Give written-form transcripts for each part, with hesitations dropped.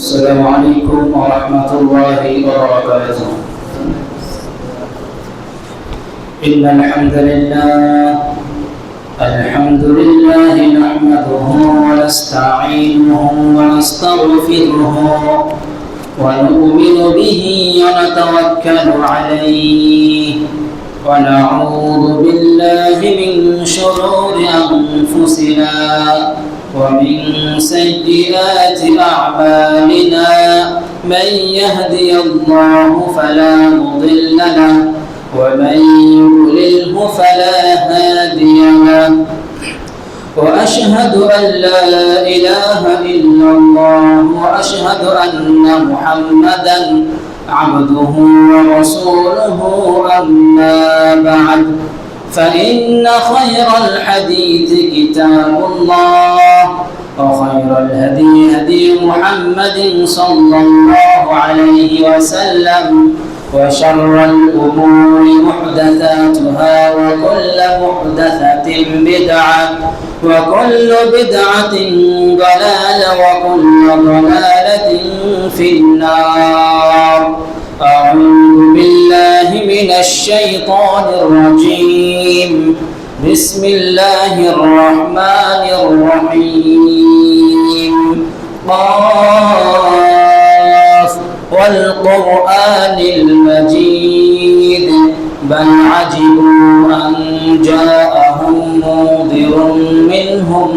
السلام عليكم ورحمة الله وبركاته. إن الحمد لله نحمده ونستعينه ونستغفره ونؤمن به ونتوكل عليه ونعوذ بالله من شرور أنفسنا ومن سيئات أعمالنا. من يهدي الله فلا مضل له ومن يضلله فلا هادي له. وأشهد أن لا إله إلا الله وأشهد أن محمدا عبده ورسوله. أما بعد فإن خير الحديث كتاب الله وخير الهدي هدي محمد صلى الله عليه وسلم وشر الأمور محدثاتها وكل محدثة بدعة وكل بدعة ضلالة وكل ضلالة في النار. أعوذ بالله من الشيطان الرجيم. بسم الله الرحمن الرحيم. قاف والقرآن المجيد بل عجبوا أن جاءهم منذر منهم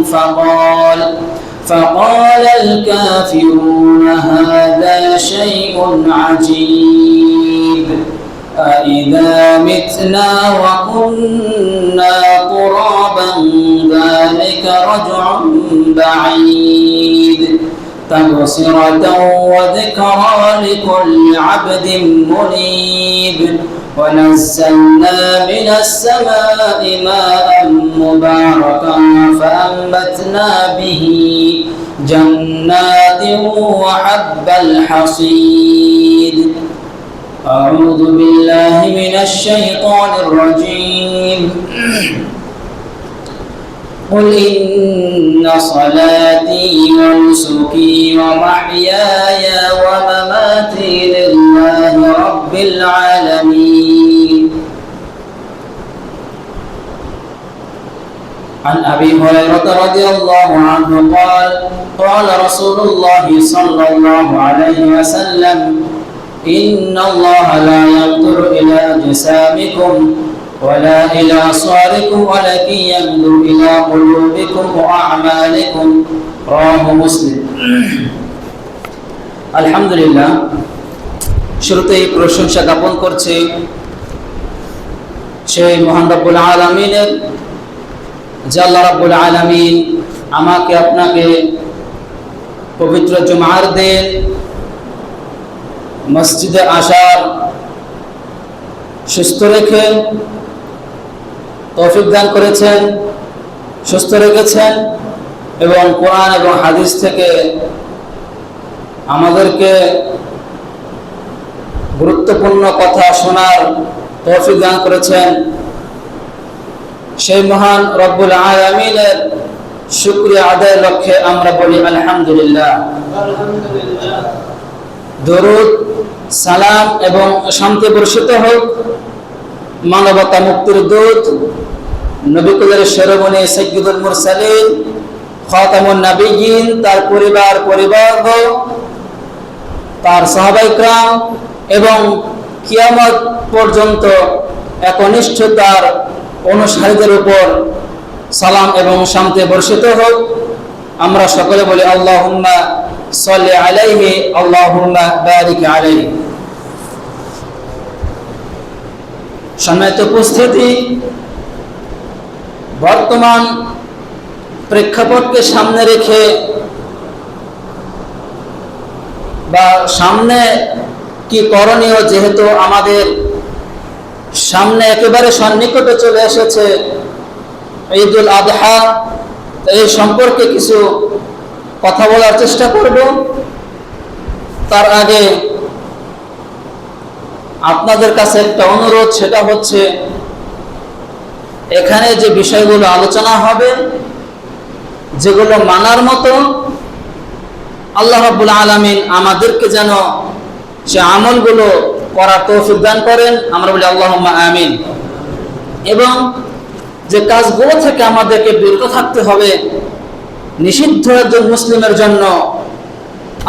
فقال الكافرون هذا شيء عجيب. أإذا متنا وكنا ترابا ذلك رجع بعيد. تبصرة وذكرى لكل عبد منيب. ونزلنا من السماء ماء مباركا فأنبتنا به جنات وحب الحصيد. أعوذ بالله من الشيطان الرجيم. قل إن صلاتي ونسكي ومحياي ومماتي لله رب العالمين. عن أبي هريرة رضي الله عنه قال قال رسول الله صلى الله عليه وسلم إن الله لا ينظر إلى أجسامكم ولا إلى صوركم ولكن ينظر إلى قلوبكم وأعمالكم. رواه مسلم. আলহামদুলিল্লাহ, শুরুতেই প্রশংসা জ্ঞাপন করছি সেই মহান রব্বুল আলামিনের, যে আল্লাহ রব্বুল আলামিন আমাকে আপনাকে পবিত্র জুমার দিন মসজিদে আসার সুস্থ রেখে তৌফিক দান করেছেন, সুস্থ রেখেছেন এবং কোরআন এবং হাদিস থেকে আমাদেরকে গুরুত্বপূর্ণ কথা শোনার তৌফিক দান করেছেন। সেই মহান রব্বুল আলামিনের শুকরিয়া আদায়ের লক্ষ্যে আমরা বলি আলহামদুলিল্লাহ। দরুদ, সালাম এবং শান্তি বর্ষিত হোক মানবতা মুক্তির দূত নবী কুলের শিরোমণি সাইয়্যিদুল মুরসালিন খাতামুন নবিয়্যিন, তার পরিবারবর্গ, তার সাহাবায়ে কিরাম এবং কিয়ামত পর্যন্ত একনিষ্ঠ তার অনুসারীদের উপর সালাম এবং শান্তি বর্ষিত হোক। আমরা সকলে বলি আল্লাহুম্মা সাল্লি আলাইহি আল্লাহুম্মা বারিক আলাইহি। সম্মানিত উপস্থিতি, বর্তমান প্রেক্ষাপটকে সামনে রেখে বা সামনে কি করণীয়, যেহেতু আমাদের সামনে একেবারে সন্নিকটে চলে এসেছে ঈদুল আযহা, এই সম্পর্কে কিছু কথা বলার চেষ্টা করব। তার আগে আপনাদের কাছে একটা অনুরোধ, সেটা হচ্ছে এখানে যে বিষয়গুলো আলোচনা হবে যেগুলো মানার মতো আল্লাহ রাব্বুল আলামিন আমাদেরকে যেন সে আমলগুলো করার তৌফিক দান করেন, আমরা বলি আল্লাহুম্মা আমিন। এবং যে কাজগুলো থেকে আমাদেরকে বিরত থাকতে হবে, নিষিদ্ধ একজন মুসলিমের জন্য,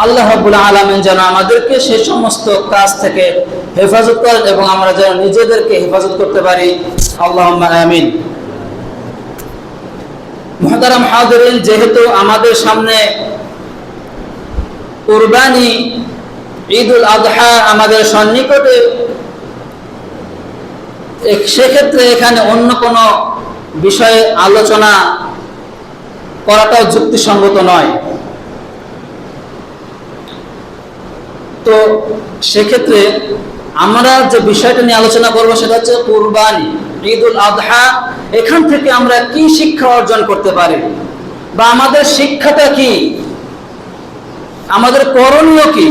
আল্লাহ রাব্বুল আলামিন যেন আমাদেরকে সেই সমস্ত কাজ থেকে হেফাজত করেন এবং আমরা যেন নিজেদেরকে হেফাজত করতে পারি, আল্লাহুম্মা আমিন। মুহতারাম হাজিরিন, যেহেতু আমাদের সামনে কুরবানি, ঈদুল আযহা আমাদের সন্নিকটে, সেক্ষেত্রে এখানে অন্য কোনো বিষয়ে আলোচনা করাটাও যুক্তিসঙ্গত নয়। তো সেক্ষেত্রে আমরা যে বিষয়টা নিয়ে আলোচনা করবো সেটা হচ্ছে কুরবানি, ঈদুল আযহা। এখান থেকে আমরা কি শিক্ষা অর্জন করতে পারি, বা আমাদের শিক্ষাটা কি, আমাদের করণীয় কি,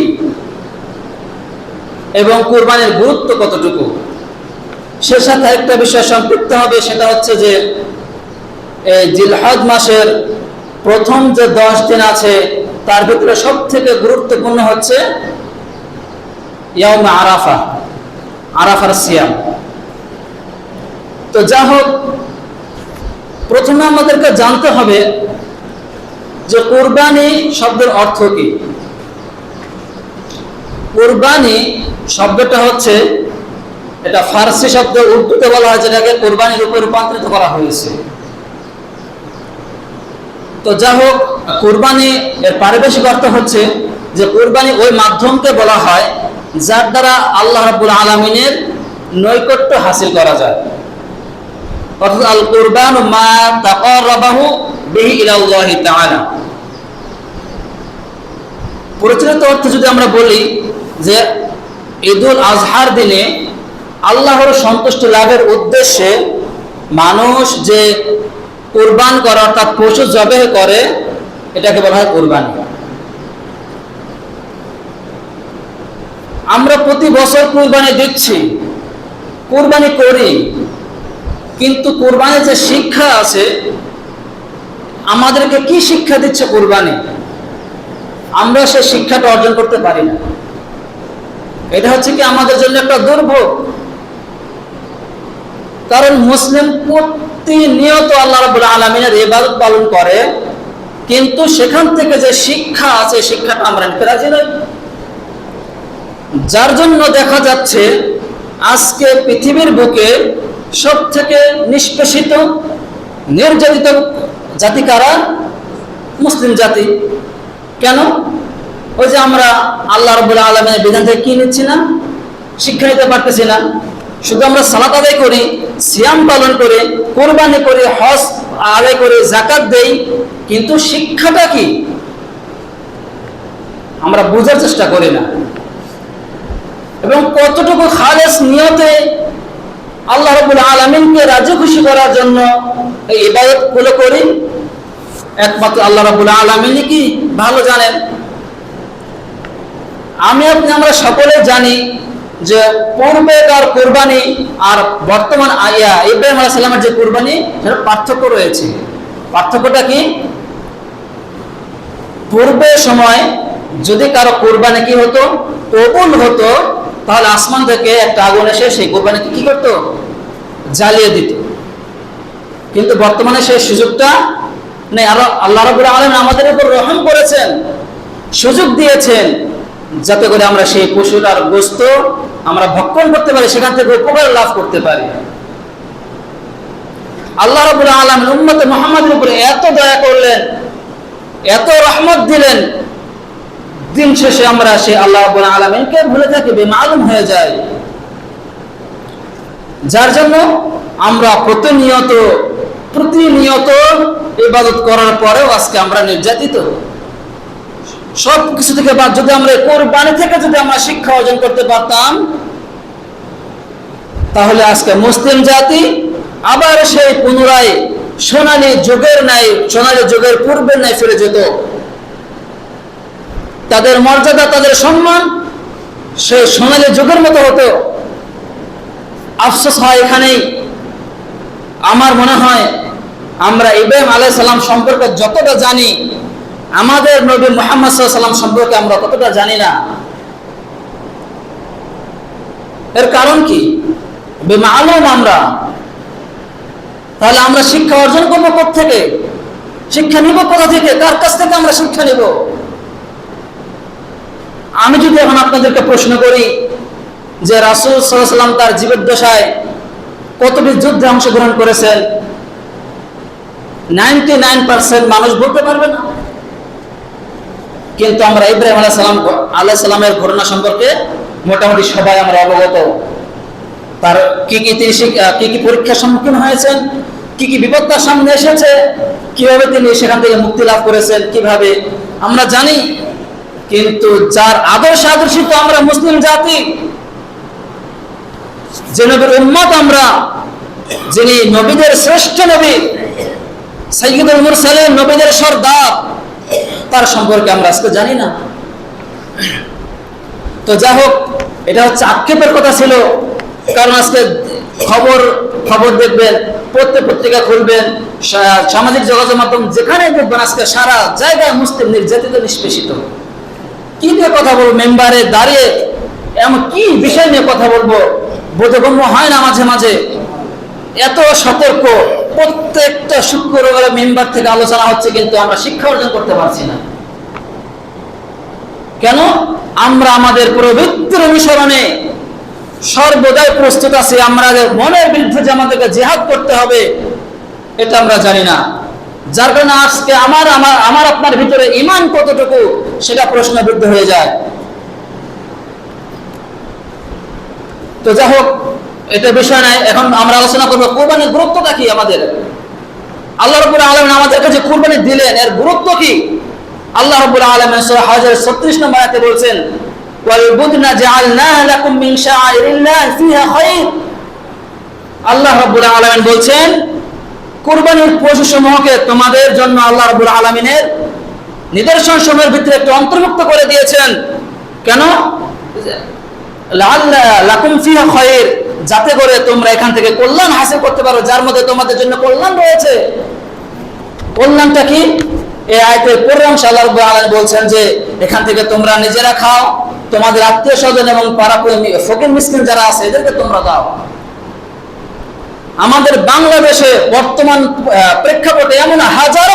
এবং কুরবানির গুরুত্ব কতটুকু, সে সাথে একটা বিষয় সম্পৃক্ত হবে, সেটা হচ্ছে যে এই জিলহজ মাসের প্রথম যে 10 দিন আছে তার ভিতরে সব থেকে গুরুত্বপূর্ণ হচ্ছে ইয়াউমে আরাফা, আরাফার সিয়াম। তো যা হোক, প্রথমে আমাদেরকে জানতে হবে যে কুরবানি শব্দের অর্থ কি। কুরবানি শব্দটা হচ্ছে, এটা ফার্সি শব্দ, উর্দুতে বলা হয় যেটাকে কুরবানির উপর রূপান্তরিত করা হয়েছে। তো যা হোক, কুরবানি এর পারিভাষিক অর্থ হচ্ছে যে কুরবানি ওই মাধ্যমকে বলা হয় যার দ্বারা আল্লাহ রাব্বুল আলামিনের নৈকট্য হাসিল করা যায়। অর্থাৎ আল কুরবানু মা তাকাররাবাহু বিহি ইলাল্লাহি তাআলা। প্রচলিত অর্থে যদি আমরা বলি যে ঈদুল আজহার দিনে আল্লাহর সন্তুষ্টি লাভের উদ্দেশ্যে মানুষ যে কুরবান করে, অর্থাৎ পশু জবেহ করে, এটাকে বলা হয় কুরবানি। আমরা প্রতি বছর কুরবানি দিচ্ছি, কুরবানি করি, কিন্তু কুরবানির যে শিক্ষা আছে, আমাদেরকে কি শিক্ষা দিচ্ছে কুরবানি, আমরা সেই শিক্ষাটা অর্জন করতে পারি না। এটা হচ্ছে কি আমাদের জন্য একটা দুর্ভোগ। কারণ মুসলিম প্রতিনিয়ত আল্লাহ রাব্বুল আলামিনের ইবাদত পালন করে, কিন্তু সেখান থেকে যে শিক্ষা আছে শিক্ষাটা আমরা নিতে রাজি নই। যার জন্য দেখা যাচ্ছে আজকে পৃথিবীর বুকে সব থেকে নিষ্পেষিত, নির্যাতিত জাতি কারা? মুসলিম জাতি। কেন? ওই যে আমরা আল্লাহ রাব্বুল আলামিনের বিধান থেকে কি নিচ্ছি না, শিক্ষা নিতে পারতেছি না। শুধু আমরা সালাত আদায় করি, সিয়াম পালন করে, কুরবানি করি, হজ আদায় করে, যাকাত দেই, কিন্তু শিক্ষাটা কি আমরা বোঝার চেষ্টা করি না। এবং কতটুকু খালেস নিয়তে আল্লাহ রাব্বুল আলামিনকে রাজি খুশি করার জন্য এই ইবাদতগুলো করি, একমাত্র আল্লাহ রাব্বুল আলামিনই কি ভালো জানেন। আমরা সকলে জানি যে পূর্বেকার কুরবানি আর বর্তমান ইব্রাহিম আলাইহিস সালামের যে কুরবানি, সেটা পার্থক্য রয়েছে। পার্থক্যটা কি? পূর্বের সময় যদি কারো কুরবানি কি হতো, কবুল হতো, তাহলে আসমান থেকে একটা আগুন এসে সেই কুরবানিকে কি করতো, জ্বালিয়ে দিত। কিন্তু বর্তমানে সেই সুযোগটা নেই। আর আল্লাহ রাব্বুল আলামিন আমাদের উপর রহম করেছেন, সুযোগ দিয়েছেন, যাতে করে আমরা সেই পশুটার গোশত আমরা ভক্ষণ করতে পারি, সেখান থেকে উপকার লাভ করতে পারি। আল্লাহ রাব্বুল আলামিন উম্মতে মুহাম্মাদের উপরে এত দয়া করলেন, এত রহমত দিলেন, দিন শেষে আমরা সেই আল্লাহ রাব্বুল আলামিনকে ভুলে থাকি, বেমালুম হয়ে যায়। যার জন্য আমরা প্রতিনিয়ত ইবাদত করার পরেও আজকে আমরা নির্যাতিত। সব কিছু থেকে বাদ, যদি আমরা কোরবানি থেকে যদি আমরা শিক্ষা অর্জন করতে পারতাম, তাহলে আজকে মুসলিম জাতি আবার সেই পুনরায় সোনালী যুগের পূর্বের ন্যায় ফিরে যেত। তাদের মর্যাদা, তাদের সম্মান সেই সোনালী যুগের মতো হতো। আফসোস হয় এখানেই, আমার মনে হয় আমরা ইব্রাহিম আলাইহিস সালাম সম্পর্কে যতটা জানি, আমাদের নবী মুহাম্মদ সাল্লাল্লাহু আলাইহি ওয়াসাল্লাম সম্পর্কে আমরা কতটা জানি না। এর কারণ কি? বেমালুম আমরা। তাহলে আমরা শিক্ষা অর্জন করবো কোথা থেকে? শিক্ষা নিব কোথা থেকে? কার কাছ থেকে আমরা শিক্ষা নিব? আমি যদি এখন আপনাদেরকে প্রশ্ন করি যে রাসূল সাল্লাল্লাহু আলাইহি ওয়াসাল্লাম তার জীবদ্দশায় কতটি যুদ্ধে অংশগ্রহণ করেছেন, 99% মানুষ বলতে পারবে না। কিন্তু আমরা ইব্রাহিম আলাইহিস সালামের ঘটনা সম্পর্কে মোটামুটি সবাই আমরা অবগত। তার কি কি পরীক্ষার সম্মুখীন হয়েছেন, কি কি বিপদ তার সামনে এসেছে, কিভাবে তিনি সেখান থেকে মুক্তি লাভ করেছেন, কিভাবে আমরা জানি। কিন্তু যার আদর্শিত আমরা মুসলিম জাতি, যে নবীর উম্মত আমরা, যিনি নবীদের শ্রেষ্ঠ নবী, সাইয়্যিদুল মুরসালিন, নবীদের সর্দার, তার সম্পর্কে আমরা আজকে জানি না। তো যাই হোক, এটা হচ্ছে আক্ষেপের কথা ছিল। কারণ আজকে খবর দেখবেন, পত্রিকা খুলবেন, সামাজিক যোগাযোগ মাধ্যম যেখানে দেখবেন, আজকে সারা জায়গায় মুসলিম নির্যাতিত, নিষ্পেষিত। কি নিয়ে কথা বলবো? মেম্বারে দাঁড়িয়ে এমন কি বিষয় নিয়ে কথা বলবো বোধগম্য হয় না। মাঝে মাঝে এত সতর্ক, প্রত্যেকটা শুক্রবারে মেম্বার থেকে আলোচনা হচ্ছে, কিন্তু আমরা শিক্ষা অর্জন করতে পারছি না। কেন? আমরা আমাদের পবিত্র অনুসরণে সর্বদাই প্রস্তুত আছি। আমরা মনের বিরুদ্ধে যে আমাদেরকে জিহাদ করতে হবে, এটা আমরা জানি না। যার কারণে আজকে আমার আপনার ভিতরে ঈমান কতটুকু, সেটা প্রশ্নবিদ্ধ হয়ে যায়। তো যাই হোক, এটা বিষয় নাই। এখন আমরা আলোচনা করবো কুরবানির গুরুত্বটা কি। আমাদের আল্লাহ রাব্বুল আলামিন আমাদেরকে যে কুরবানি দিলেন, এর গুরুত্ব কি? আল্লাহ রাব্বুল আলামিন সূরা হজের 36 নম্বর আয়াতে বলছেন, ওয়াল বুদনা জাআলনাহা লাকুম মিন শাআইরিল্লাহি ফিহা খায়র। আল্লাহ রাব্বুল আলামিন বলছেন, কুরবানির পশুসমূহকে তোমাদের জন্য আল্লাহ রাব্বুল আলামিনের নিদর্শন সমূহের ভিতরে একটু অন্তর্ভুক্ত করে দিয়েছেন। কেন? লাকুম ফিহা খায়র, যাতে করে তোমরা এখান থেকে কল্যাণ হাসিল করতে পারো, যার মধ্যে তোমাদের জন্য কল্যাণ রয়েছে। কল্যাণটা কি? এই আয়াতের পরের অংশে আল্লাহ রাব্বুল আলামিন বলছেন যে এখান থেকে তোমরা নিজেরা খাও, তোমাদের আত্মীয় স্বজন এবং পাড়া ফকির মিসকিন যারা আছে এদেরকে তোমরা দাও। আমাদের বাংলাদেশে বর্তমান প্রেক্ষাপটে এমন হাজার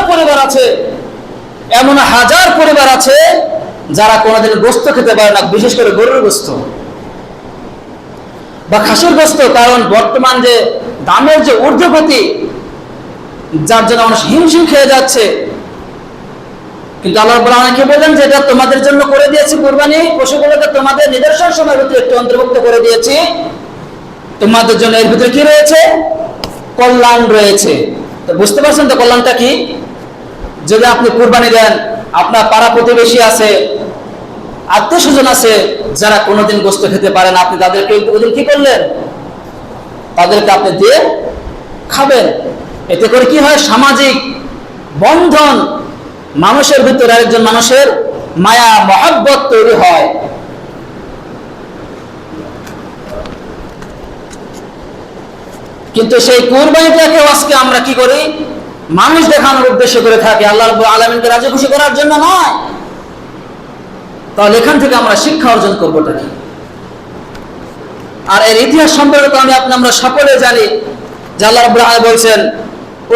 পরিবার আছে যারা কোনোদিন গোশত খেতে পারে না, বিশেষ করে গরুর গোশত বা খাসির গোশত। কারণ বর্তমান যে দামের যে ঊর্ধ্বগতি, যার জন্য মানুষ হিমশিম খেয়ে যাচ্ছে। কিন্তু আল্লাহ রাব্বুল আলামিন কি বলেন যে এটা তোমাদের জন্য করে দিয়েছি, কুরবানি পশুগুলোকে তোমাদের নিদর্শন সময়ের ভিতরে একটু অন্তর্ভুক্ত করে দিয়েছি। তোমাদের জন্য এর ভিতরে কি রয়েছে? কল্যাণ রয়েছে। তো বুঝতে পারছেন তো কল্যাণটা কি? যদি আপনি কুরবানি দেন, আপনার পাড়া প্রতিবেশী আছে, আত্মীয় স্বজন আছে যারা কোনোদিন গোশত খেতে পারে না, আপনি তাদেরকে ওদিন কি করলেন? তাদেরকে আপনি দিয়ে খাবেন। এতে করে কি হয়? সামাজিক বন্ধন, মানুষের ভিতরে আরেকজন মানুষের মায়া মহব্বত তৈরি হয়। কিন্তু সেই কুরবানিটাকে আজকে আমরা কি করি? মানুষ দেখানোর উদ্দেশ্য করে থাকি, আল্লাহ রাব্বুল আলামিনকে রাজি খুশি করার জন্য নয়। তাহলে এখান থেকে আমরা শিক্ষা অর্জন করবোটা কি? আর এর ইতিহাস সম্পর্কে তো আমরা সকলে জানি যে আল্লাহ রাব্বুল আলামিন বলছেন,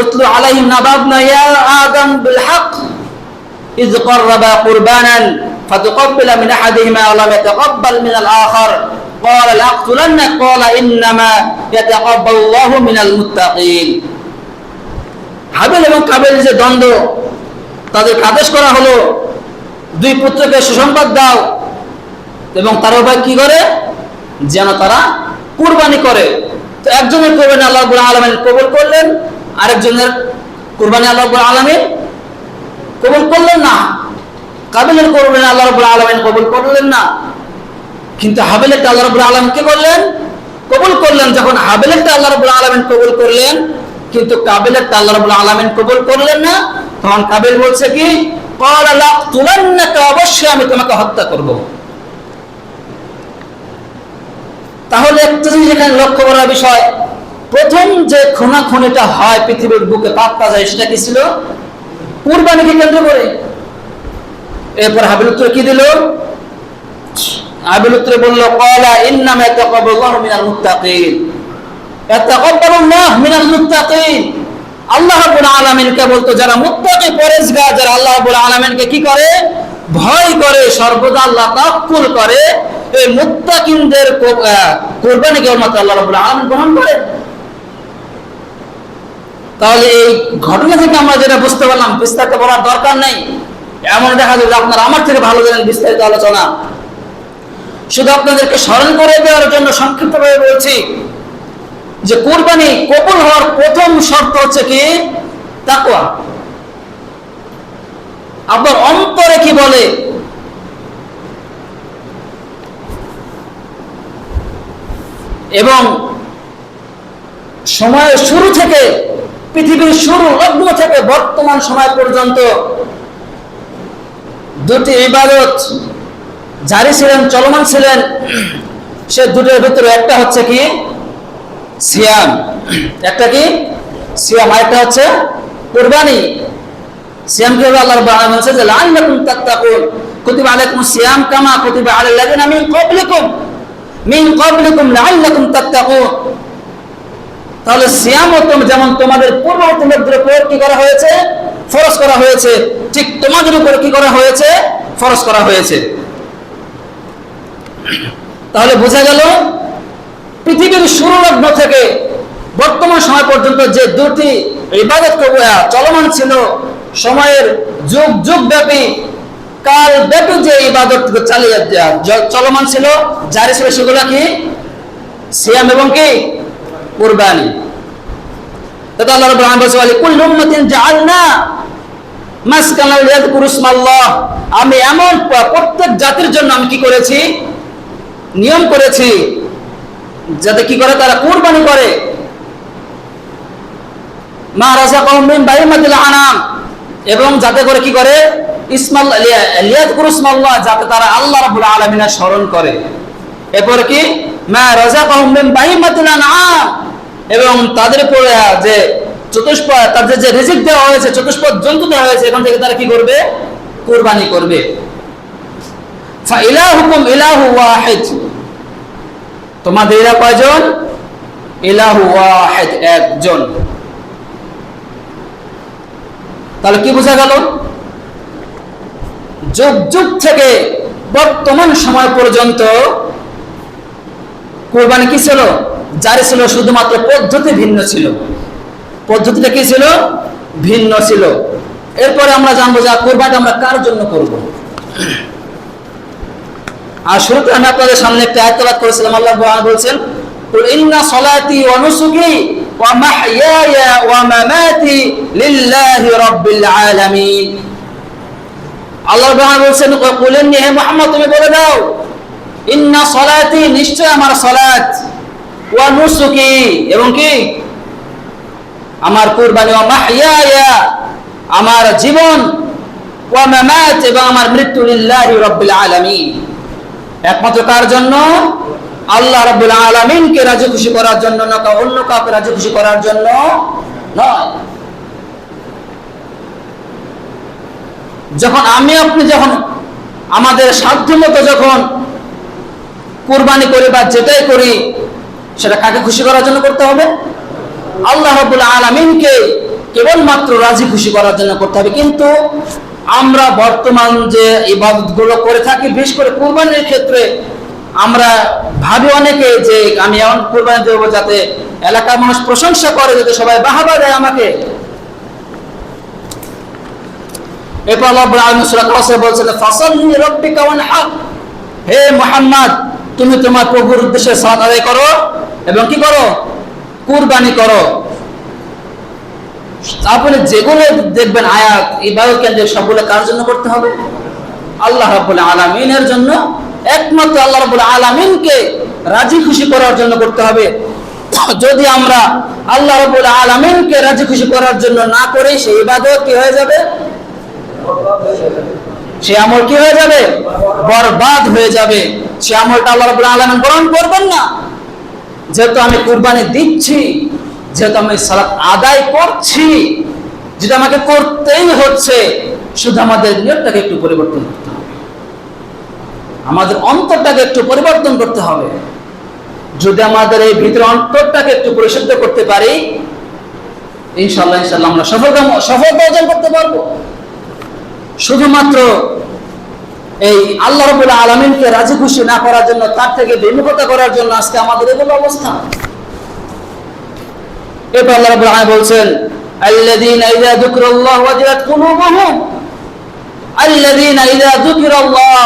উতলু আলাইহিম নাবাবনা ইয়া আদম বিল হক ইয ক্বাররাবা কুরবানান ফাতাকাব্বালা মিন আহাদিহিমা ওয়া লাম ইয়াতাকাব্বাল মিন আল আখার ক্বালা লাআকতুলান্নাক ক্বালা ইন্নামা ইয়াতাকাব্বালুল্লাহু মিনাল মুত্তাকিন। হাবিল এবং কাবিল যে দ্বন্দ্ব, তাদেরকে আদেশ করা হলো দুই পুত্রকে সুসংবাদ দাও, এবং তারা উভয় কি করে? যেন তারা কুরবানি করে। তো একজনের কুরবানি আল্লাহ রাব্বুল আলামিন কবুল করলেন, আরেকজনের কুরবানি আল্লাহ রাব্বুল আলামিন কবুল করলেন না। কাবিলের কুরবানি আল্লাহ রাব্বুল আলামিন কবুল করলেন না, কিন্তু হাবিলেরটা আল্লাহ রাব্বুল আলামিন কি করলেন? কবুল করলেন। যখন হাবিলেরটা আল্লাহ রাব্বুল আলামিন কবুল করলেন, কিন্তু কাবিলেরটা আল্লাহ রাব্বুল আলামিন কবুল করলেন না, তখন কাবিল বলছে কি? ক্বালা লাআকতুলান্নাকা, অবশ্যই আমি তোমাকে হত্যা করব। তাহলে একটা জিনিস এখানে লক্ষ্য করার বিষয়, প্রথম যে খুনাখুনিটা হয় পৃথিবীর বুকে পাপ কাজ হয়, সেটা কি ছিল? কুরবানিকে কেন্দ্র করে। এরপর হাবিল উত্তর কি দিল? হাবিল উত্তরে বলল, ক্বালা ইন্নামা ইয়াতাকাব্বালুল্লাহু মিনাল মুত্তাকিন। ইয়াতাকাব্বালুল্লাহু মিনাল মুত্তাকিন, আল্লাহ রাব্বুল আলামিন কেবল তো যারা মুত্তাকি পরেজগার, যারা আল্লাহ রাব্বুল আলামিনকে কি করে? ভয় করে, সর্বদা আল্লাহ তাওয়াক্কুল করে, এই মুত্তাকিনদের কুরবানি কেবলমাত্র আল্লাহ রাব্বুল আলামিন গ্রহণ করেন। তাহলে এই ঘটনা থেকে আমরা যেটা বুঝতে পারলাম, বিস্তারিত বলার দরকার নেই। এমন দেখা যায় যে আপনারা আমার থেকে ভালো জানেন বিস্তারিত আলোচনা। শুধু আপনাদেরকে স্মরণ করে দেওয়ার জন্য সংক্ষিপ্তভাবে বলছি যে কুরবানি কবুল হওয়ার প্রথম শর্ত হচ্ছে কি? তাকওয়া। আপনার অন্তরে কি বলে, এবং সময়ের শুরু থেকে, পৃথিবীর শুরু লগ্ন থেকে বর্তমান সময় পর্যন্ত দুটি ইবাদত জারি ছিলেন, চলমান ছিলেন। সে দুটোর ভিতরে একটা হচ্ছে কি? সিয়াম। একটা কি? সিয়াম। আর একটা হচ্ছে কুরবানি। সিয়াম কি হবে? আল্লাহ রাব্বুল আলামিন বলেছে যে লাআল্লাকুম তাত্তাকুন, কুতিবা আলাইকুমুস সিয়াম কামা কুতিবা আলাল লাযিনা মিন ক্বাবলিকুম লাআল্লাকুম তাত্তাকুন। তাহলে সিয়াম যেমন তোমাদের পূর্ববর্তীদের উপর কি করা হয়েছে? ফরজ করা হয়েছে, ঠিক তোমাদের উপর কি করা হয়েছে? ফরজ করা হয়েছে। তাহলে বোঝা গেল পৃথিবীর শুরু লগ্ন থেকে বর্তমান সময় পর্যন্ত যে দুটি ইবাদত চলমান ছিল, সময়ের যুগ যুগ ব্যাপী, কাল ব্যাপী যে ইবাদত চালিয়ে চলমান ছিল, জারি ছিল, সেগুলো কি? সিয়াম এবং কি? কুরবানি। তাতে আল্লাহ রাব্বুল আলামিন বলেছেন, কুল্লু উম্মাতিন জাআলনা মাসকানান লিয়াযকুরু ইসমাল্লাহ, আমি এমন প্রত্যেক জাতির জন্য আমি কি করেছি? নিয়ম করেছি যাতে কি করে? তারা কুরবানি করে। মা রাযাকাহুম মিন বাহিমাতিল আনাম, এবং যাতে করে কি করে? ইসমাল্লাহ লিয়াযকুরু ইসমাল্লাহ, যাতে তারা আল্লাহ রাব্বুল আলামিনের স্মরণ করে। এরপর কি? মা রাযাকাহুম মিন বাহিমাতিল আনাম, এবং তাদের উপরে যে চতুষ্পদ, তাদের যে রিজিক দেওয়া হয়েছে, চতুষ্পদ জন্তু দেওয়া হয়েছে, এখান থেকে তারা কি করবে? কুরবানি করবে। ফা ইলাহুকুম ইলাহু ওয়াহিদ, তোমাদের ইলাহ কয়জন? ইলাহু ওয়াহিদ, একজন। তাহলে কি বোঝা গেল? যুগ যুগ থেকে বর্তমান সময় পর্যন্ত কুরবানি কি ছিল? জারি ছিল, শুধুমাত্র পদ্ধতি ভিন্ন ছিল। পদ্ধতিটা কি ছিল? ভিন্ন ছিল। এরপরে আমরা জানবো যে কুরবানিটা আমরা কার জন্য করব। আর শুরুতে আমি আপনাদের সামনে একটা আয়াত তেলাওয়াত করেছিলাম। আল্লাহ বলছেন, কুল ইন্না সলাতি ওয়া নুসুকি ওয়া মাহইয়ায়া ওয়া মামাতি লিল্লাহি রাব্বিল আলামিন। আল্লাহ বলছেন, কুল ইন্নী, হে মুহাম্মদ তুমি বলে দাও, ইন্না সলাতি, নিশ্চয় আমার সালাত, ওয়া নুসুকি, এবং কি? আমার কুরবানি, ওয়া মাহইয়ায়া, আমার জীবন, ওয়া মামাত, এবং আমার মৃত্যু, লিল্লাহি রাব্বিল আলামিন, একমাত্র কার জন্য? আল্লাহ রাব্বুল আলামিনকে রাজি খুশি করার জন্য, না অন্য কাউকে রাজি খুশি করার জন্য নয়। যখন আমি আপনি যখন আমাদের সাধ্যমতো যখন কুরবানি করি বা যেটাই করি, সেটা কাকে খুশি করার জন্য করতে হবে? আল্লাহ রাব্বুল আলামিনকে কেবলমাত্র রাজি খুশি করার জন্য করতে হবে। কিন্তু আমরা বর্তমান যে ইবাদতগুলো করে থাকি, বিশেষ করে কুরবানির ক্ষেত্রে, আমরা ভাবি অনেকে যে আমি এমন কুরবানি দেব যাতে এলাকার মানুষ প্রশংসা করে, যাতে সবাই বাহবা দেয় আমাকে। এরপর আল্লাহ রাব্বুল আলামিন সূরা কাউসারে বলছেন, ফাসাল্লি লিরাব্বিকা ওয়ানহার, হে মুহাম্মদ তুমি তোমার প্রভুর উদ্দেশ্যে সালাত আদায় করো এবং কি করো? কুরবানি করো। আপনি যেগুলো দেখবেন আয়াত, ইবাদত কেন্দ্রিক, সবগুলো কার জন্য করতে হবে? আল্লাহ রাব্বুল আলামিনের জন্য, একমাত্র আল্লাহ রাব্বুল আলামিনকে রাজি খুশি করার জন্য করতে হবে। যদি আমরা আল্লাহ রাব্বুল আলামিনকে রাজি খুশি করার জন্য না করি, সেই ইবাদত কি হয়ে যাবে? সে আমল কি হয়ে যাবে? বরবাদ হয়ে যাবে। সে আমলটা আল্লাহ রাব্বুল আলামিন গ্রহণ করবেন না। যেহেতু আমি কুরবানি দিচ্ছি, যেহেতু আমি সালাত আদায় করছি, যেটা আমাকে করতেই হচ্ছে, শুধু আমাদের নিয়তটাকে একটু পরিবর্তন করতে হবে। আমাদের অন্তরটাকে একটু পরিবর্তন করতে হবে। যদি আমাদের এই ভিতরে অন্তরটাকে একটু পরিশুদ্ধ করতে পারি, ইনশাআল্লাহ আমরা সফলতা অর্জন করতে পারবো। শুধুমাত্র এই আল্লাহ রাব্বুল আলামিনকে রাজি খুশি না করার জন্য, তার থেকে বিমুখতা করার জন্য আজকে আমাদের এগুলো অবস্থা। এরপর আল্লাহ রাব্বুল আলামিন বলছেন, আল্লাযীনা ইযা যুকিরাল্লাহু ওয়াজিলাত কুলুবুহুম, আল্লাযীনা ইযা যুকিরাল্লাহ,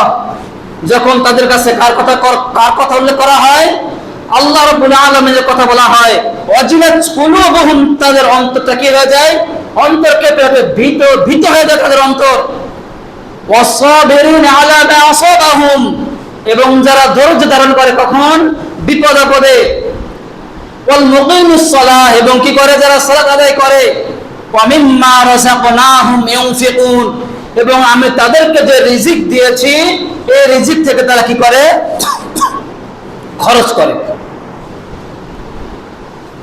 যখন তাদের কাছে কার কথা উল্লেখ করা হয়, আল্লাহ রাব্বুল আলামিনের কথা বলা হয়, ওয়াজিলাত কুলুবুহুম, তাদের অন্তরটা কি হয়ে যায়? অন্তর কেঁপে ওঠে, ভীত হয়ে যায় তাদের অন্তর। ওয়াসাবিরিন আলা মা আসাবাহুম, এবং যারা ধৈর্য ধারণ করে কখন? বিপদ আপদে। ওয়াল মুকিমুস সালাহ, এবং কি করে? যারা সালাত আদায় করে। ওয়া মিম্মা রাযাকনাহুম ইউনফিকুন, এবং আমি তাদেরকে যে রিজিক দিয়েছি এই রিজিক থেকে তারা কি করে? খরচ করে।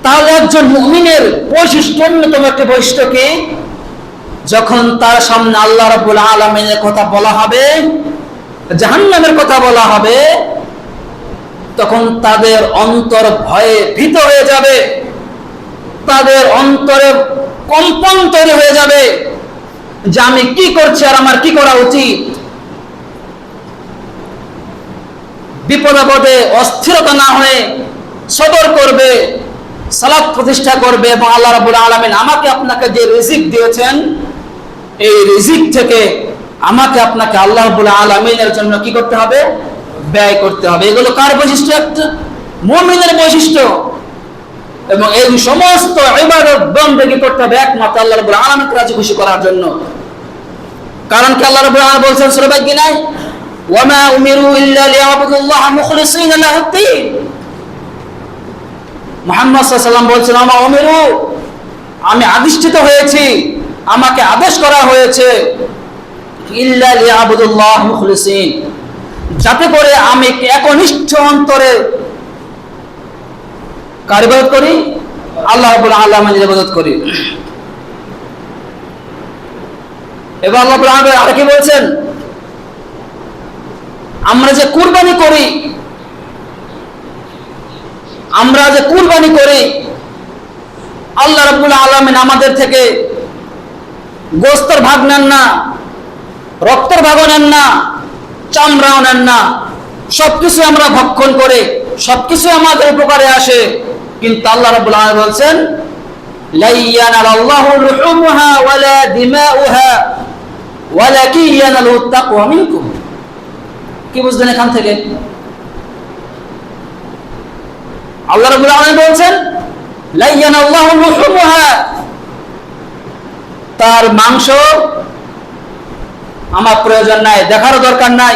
তাহলে একজন মুমিনের বৈশিষ্ট্য, অন্যতম একটা বৈশিষ্ট্য কি? যখন তার সামনে আল্লাহ রাব্বুল আলামিনের কথা বলা হবে, জাহান্নামের কথা বলা হবে, তখন তাদের অন্তর ভয়ে ভীত হয়ে যাবে, তাদের অন্তরে কম্পন তৈরি হয়ে যাবে যে আমি কি করছি আর আমার কি করা উচিত। বিপদ আপদে অস্থিরতা না হয়ে সবর করবে, সালাত প্রতিষ্ঠা করবে, এবং আল্লাহ রাব্বুল আলামিন আমাকে আপনাকে যে রিজিক দিয়েছেন এই রিজিক থেকে আমাকে আপনাকে আল্লাহ রাব্বুল আলামিনের জন্য কি করতে হবে? ব্যয় করতে হবে। এগুলো কার বৈশিষ্ট্য? একটা মুমিনের বৈশিষ্ট্য। এবং এই সমস্ত ইবাদত বন্দেগী করতে হবে একমাত্র আল্লাহ রাব্বুল আলামিনকে রাজি খুশি করার জন্য। কারণ কি আল্লাহ রাব্বুল আলামিন বলেছেন সূরা বায়িনায়, ওয়া মা উমিরু ইল্লা লিয়াবুদুল্লাহা মুখলিসিনা লাহুদ-দ্বীন। মুহাম্মদ সাল্লাল্লাহু আলাইহি ওয়াসাল্লাম বলেছেন, আমা উমিরু, আমি আদিষ্ঠিত হয়েছি, আমাকে আদেশ করা হয়েছে, ইল্লা লিয়াবুদুল্লাহ মুখলিসিন, যাতে করে আমি একনিষ্ঠ অন্তরে কার ইবাদত করি? আল্লাহ রাব্বুল আলামিনের ইবাদত করি। এবার আল্লাহ রাব্বুল আলামিন আর কি বলছেন? আমরা যে কুরবানি করি, আল্লাহ রাব্বুল আলামিন আমাদের থেকে গোস্তের ভাগ নেন না, রক্তের ভাগও নেন না, চামড়াও নেন না। সবকিছু আমরা ভক্ষণ করে, সবকিছু আমাদের উপকারে আসে। কিন্তু আল্লাহ রাব্বুল আলামিন বলছেন, লা ইয়ানালাল্লাহু লুহুমুহা ওয়ালা দিমাউহা ওয়ালাকিন ইয়ানালুহু তাকওয়া মিনকুম। কি বুঝলেন এখান থেকে? আল্লাহ রাব্বুল আলামিন বলছেন, লা ইয়ানাল্লাহু লুহুমুহা, তার মাংস আমার প্রয়োজন নাই, দেখারও দরকার নাই,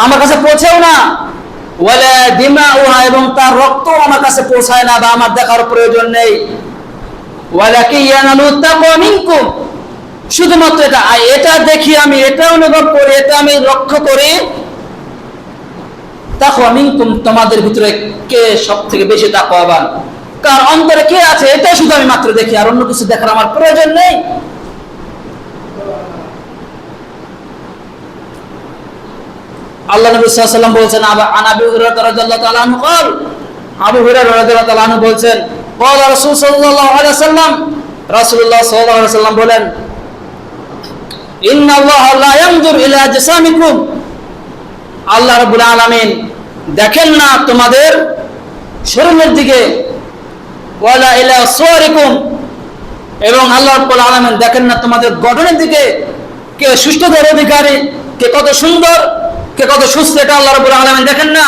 আমার কাছে পৌঁছেও না। ওয়ালা দিমাউহা, এবং তার রক্ত আমার কাছে পৌঁছায় না বা আমার দেখার প্রয়োজন নেই। ওয়ালাকিন ইয়ানালুহু তাকওয়া মিনকুম, শুধুমাত্র এটা দেখি, আমি এটা অনুভব করি, এটা আমি লক্ষ্য করি, তাকওয়া মিনকুম, তোমাদের ভিতরে কে সবথেকে বেশি তাকওয়াবান, কার অন্তরে কে আছে, এটা শুধু আমি মাত্র দেখি, আর অন্য কিছু দেখার আমার প্রয়োজন নেই। আল্লাহ নবী সাল্লাল্লাহু আলাইহি ওয়াসাল্লাম বলেছেন, আবু হুরায়রা রাদিয়াল্লাহু তাআলা আনহু قال, আবু হুরায়রা রাদিয়াল্লাহু তাআলা আনহু বলেছেন, قال রাসূল সাল্লাল্লাহু আলাইহি ওয়াসাল্লাম, রাসূলুল্লাহ সাল্লাল্লাহু আলাইহি ওয়াসাল্লাম বলেন, ইন্নাল্লাহা লা ইয়ানজুরু ইলা আজসামিকুম, আল্লাহ রাব্বুল আলামিন দেখেন না তোমাদের শরীরের দিকে, ওয়ালা ইলা সুওয়ারিকুম, এবং আল্লাহ রাব্বুল আলামিন দেখেন না তোমাদের গঠনের দিকে, কে সুস্থতার অধিকারী, কে কত সুন্দর, কে কত সুস্থ, এটা আল্লাহ রাব্বুল আলামিন দেখেন না।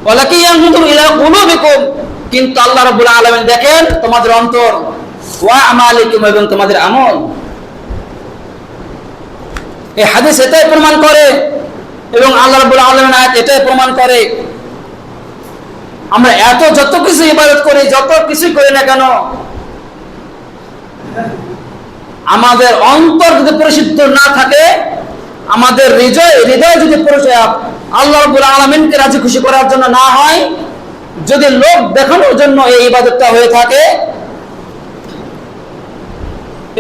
ওয়ালাকিন ইয়ানজুরু ইলা কুলুবিকুম, কিন্তু আল্লাহ রাব্বুল আলামিন দেখেন তোমাদের অন্তর, ওয়া আমালিকুম, এবং তোমাদের আমল। এই হাদিস এটাই প্রমাণ করে, এবং আল্লাহ রাব্বুল আলামিন আয়াত এটাই প্রমাণ করে। আমরা যত কিছু ইবাদত করি, যত কিছু করি না কেন, আমাদের অন্তর যদি পরিশুদ্ধ না থাকে, আমাদের হৃদয় যদি আল্লাহ রাব্বুল আলামিনকে রাজি খুশি করার জন্য না হয়, যদি লোক দেখানোর জন্য এই ইবাদতটা হয়ে থাকে,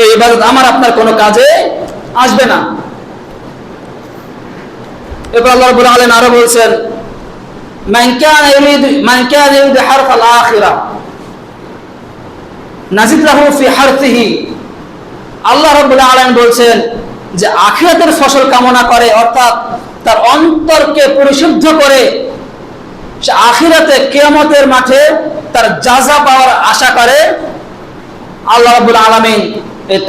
এই ইবাদত আমার আপনার কোনো কাজে আসবে না। এবার আল্লাহ রাব্বুল আলামিন আরো বলছেন, মান কানা ইউরিদু হারফাল আখিরাহ নাজিদ লাহু ফি হারথিহি। আল্লাহ রাব্বুল আলামিন বলছেন যে আখিরাতের ফসল কামনা করে, অর্থাৎ তার অন্তরকে পরিশুদ্ধ করে সে আখিরাতে কিয়ামতের মাঠে তার জাযা পাওয়ার আশা করে, আল্লাহ রাব্বুল আলামিন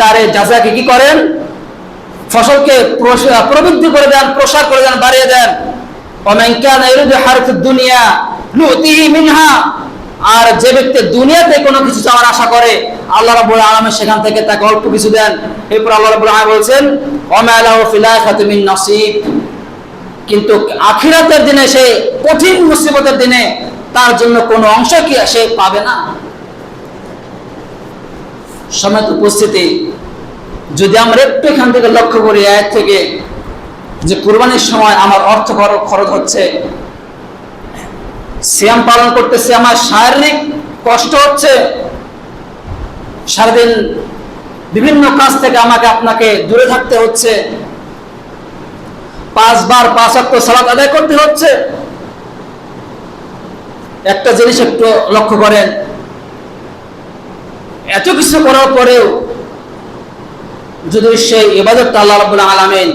তার জাযাকে কি করেন? ফসলকে প্রবৃদ্ধি করে দেন, প্রসার করে দেন, বাড়িয়ে দেন। ওমান কানা ইউরিদু হারফাদ দুনিয়া নুতিহি মিনহা। আর যে ব্যক্তি দুনিয়াতে কোনো কিছু চাওয়ার আশা করে, আল্লাহ রাব্বুল আলামিন সেখান থেকে তাকে অল্প কিছু দেন। এরপর আল্লাহ রাব্বুল আলামিন বলছেন, ওমা লাহু ফিল আখিরাতি মিন নসিব। কিন্তু আখিরাতের দিনে, সে কঠিন মুসিবতের দিনে তার জন্য কোনো অংশ কি সে পাবে না। সম্মানিত উপস্থিতি, যদি আমরা একটু এখান থেকে লক্ষ্য করি আয়াত থেকে, যে কুরবানির সময় আমার অর্থ খরচ হচ্ছে, সিয়াম পালন করতেছে, আমার শারীরিক কষ্ট হচ্ছে, সারাদিন বিভিন্ন কাজ থেকে আমাকে আপনাকে দূরে থাকতে হচ্ছে, 5 বার 5 ওয়াক্ত সালাত আদায় করতে হচ্ছে। একটা জিনিস একটু লক্ষ্য করেন, এত কিছু করার পরেও যদি সেই ইবাদতটা আল্লাহ রাব্বুল আলামিন,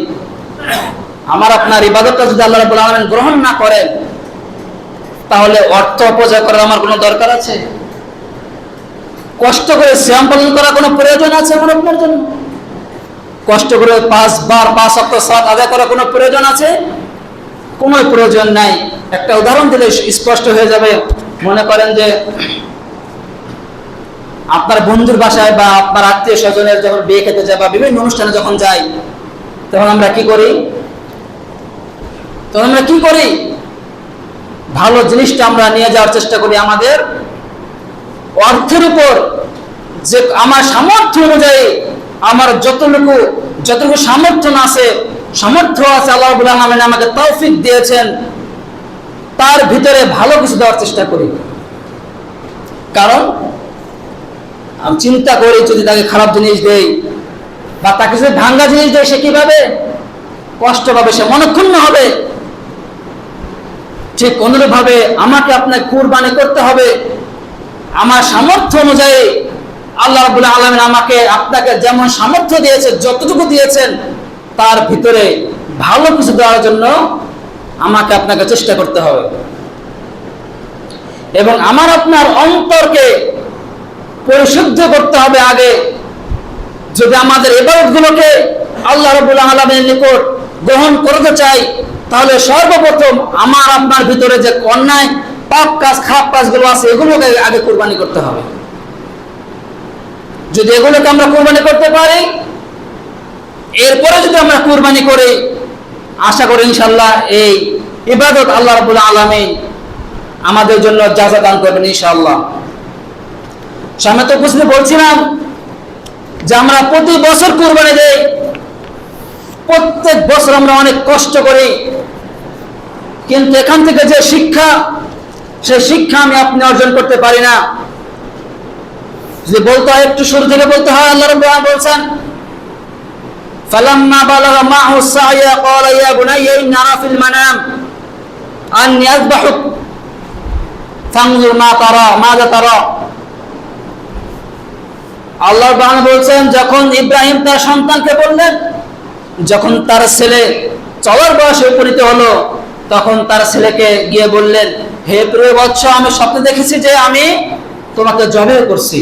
আমার আপনার ইবাদতটা যদি আল্লাহ রাব্বুল আলামিন গ্রহণ না করেন, তাহলে অর্থ অপচয় করার আমার কোনো দরকার আছে? কষ্ট করে সিয়াম পালন করার কোনো প্রয়োজন আছে আমার আপনার জন্য? কষ্ট করে 5 বার 5 ওয়াক্ত সালাত আদায় করার কোনো প্রয়োজন আছে? কোনো প্রয়োজন নাই। একটা উদাহরণ দিলে স্পষ্ট হয়ে যাবে। মনে করেন যে আপনার বন্ধুর বাসায় বা আপনার আত্মীয় স্বজনের যখন বিয়ে খেতে যায় বা বিভিন্ন অনুষ্ঠানে যখন যাই, তখন আমরা কি করি? ভালো জিনিসটা আমরা নিয়ে যাওয়ার চেষ্টা করি আমাদের অর্থের উপর, যে আমার সামর্থ্য অনুযায়ী আমার যতটুকু সামর্থ্য আছে, আল্লাহ রাব্বুল আলামিন আমাকে তৌফিক দিয়েছেন, তার ভিতরে ভালো কিছু দেওয়ার চেষ্টা করি। কারণ আমি চিন্তা করি, যদি তাকে খারাপ জিনিস দেই বা তাকে যদি ভাঙ্গা জিনিস দেয়, সে কিভাবে কষ্ট পাবে, সে মনক্ষুণ্ণ হবে। ঠিক অনুরূপভাবে আমাকে আপনাকে কুরবানি করতে হবে আমার সামর্থ্য অনুযায়ী। আল্লাহ রাব্বুল আলামিন আমাকে আপনাকে যেমন সামর্থ্য দিয়েছে, যতটুকু দিয়েছেন, তার ভিতরে ভালো কিছু দেওয়ার জন্য আমাকে আপনাকে চেষ্টা করতে হবে। এবং আমার আপনার অন্তরকে পরিশুদ্ধ করতে হবে আগে। যদি আমাদের ইবাদতগুলোকে আল্লাহ রাব্বুল আলামিনের নিকট গ্রহণ করতে চাই, তাহলে সর্বপ্রথম আমার আপনার ভিতরে যে অন্যায় পাপ কাজ, খারাপ কাজগুলো আছে, এগুলোকে আগে কুরবানি করতে হবে। যদি এগুলোকে আমরা কুরবানি করতে পারি, এরপরে যদি আমরা কুরবানি করি, আশা করি ইনশাআল্লাহ এই ইবাদত আল্লাহ রাব্বুল আলামিন আমাদের জন্য জাযা দান করবেন ইনশাআল্লাহ। সামনে তো উপস্থিত বলছিলাম যে আমরা প্রতি বছর কুরবানি দেই, প্রত্যেক বছর আমরা অনেক কষ্ট করি, কিন্তু এখান থেকে যে শিক্ষা, সেই শিক্ষা আমি আপনি অর্জন করতে পারি না। যদি বলতে হয়, একটু শুরু থেকে বলতে হয়, আল্লাহ রাব্বুল আলামিন বলছেন, ফালাম্মা বালাগা মা'হু সা'য়া ক্বালা ইয়া বুনাইয়া ইন্নী আরা ফিল মানাম আন্নী আযবাহুক ফানজুর মাযা তারা। আল্লাহ রাব্বুল বলছেন, যখন ইব্রাহিম তার সন্তানকে বললেন, যখন তার ছেলে চলার বয়সে উপনীত হলো, তখন তার ছেলেকে গিয়ে বললেন, হে প্রিয় বৎস, আমি স্বপ্নে দেখেছি যে আমি তোমাকে জবাই করছি।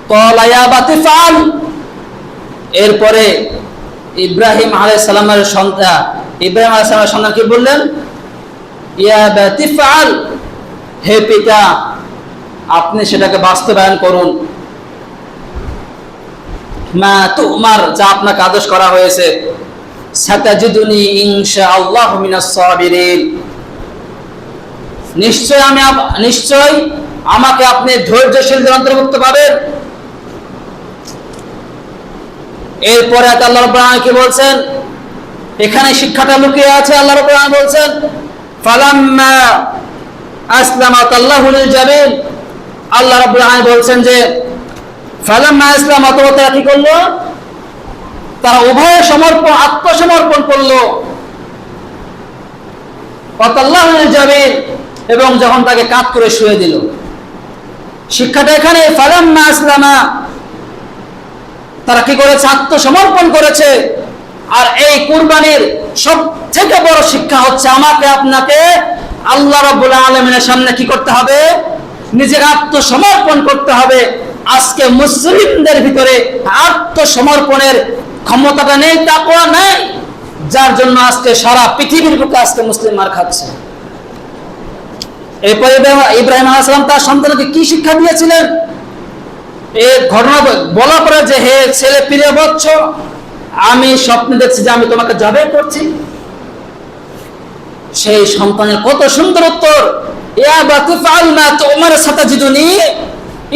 ক্বালা ইয়া আবাতি ফাআল। এরপরে ইব্রাহিম আলাইহিস সালামের সন্তান কি বললেন? ইয়া আবাতি ফাআল, হে পিতা, আপনি সেটাকে বাস্তবায়ন করুন। মা তুমার, যা আপনাকে আদেশ করা হয়েছে। সাতাজিদুনি ইনশাআল্লাহু মিনাস সাবিরিন, নিশ্চয় আমাকে আপনি ধৈর্যশীলদের অন্তর্ভুক্ত পাবেন। এরপরে আল্লাহ রাব্বুল আলামিন কি বলছেন? এখানে শিক্ষাটা লুকিয়ে আছে। আল্লাহ রাব্বুল আলামিন বলছেন, ফালাম্মা আসলামা তাল্লাহু লিল জাবিন। আল্লাহ রাব্বুল আলামিন বলছেন যে ফালাম্মা আসলামা, তো তারা কি করলো? তারা উভয় আত্মসমর্পণ করলো এবং যখন তাকে কাত করে শুয়ে দিল। শিক্ষাটা এখানে ফালাম্মা আসলামা, তারা কি করেছে? আত্মসমর্পণ করেছে। আর এই কুরবানির সব থেকে বড় শিক্ষা হচ্ছে আমাকে আপনাকে আল্লাহ রাব্বুল আলামিনের সামনে কি করতে হবে? নিজের আত্মসমর্পণ করতে হবে। আজকে মুসলিমদের ভিতরে আত্মসমর্পণের ক্ষমতাটা নেই, তাকওয়া নাই, যার জন্য আজকে সারা পৃথিবীর বুকে আজকে মুসলিম মার খাচ্ছে। এরপরে ইব্রাহিম আলাইহিস সালাম তার সন্তানকে কি শিক্ষা দিয়েছিলেন? এই ঘটনা বলা পরে যে, হে ছেলে প্রিয় বৎস, আমি স্বপ্নে দেখছি যে আমি তোমাকে জবাই করছি। সেই সন্তানের কত সুন্দর উত্তর, ইয়া বাতি ফাআল মা তুমার সাতাজিদুনি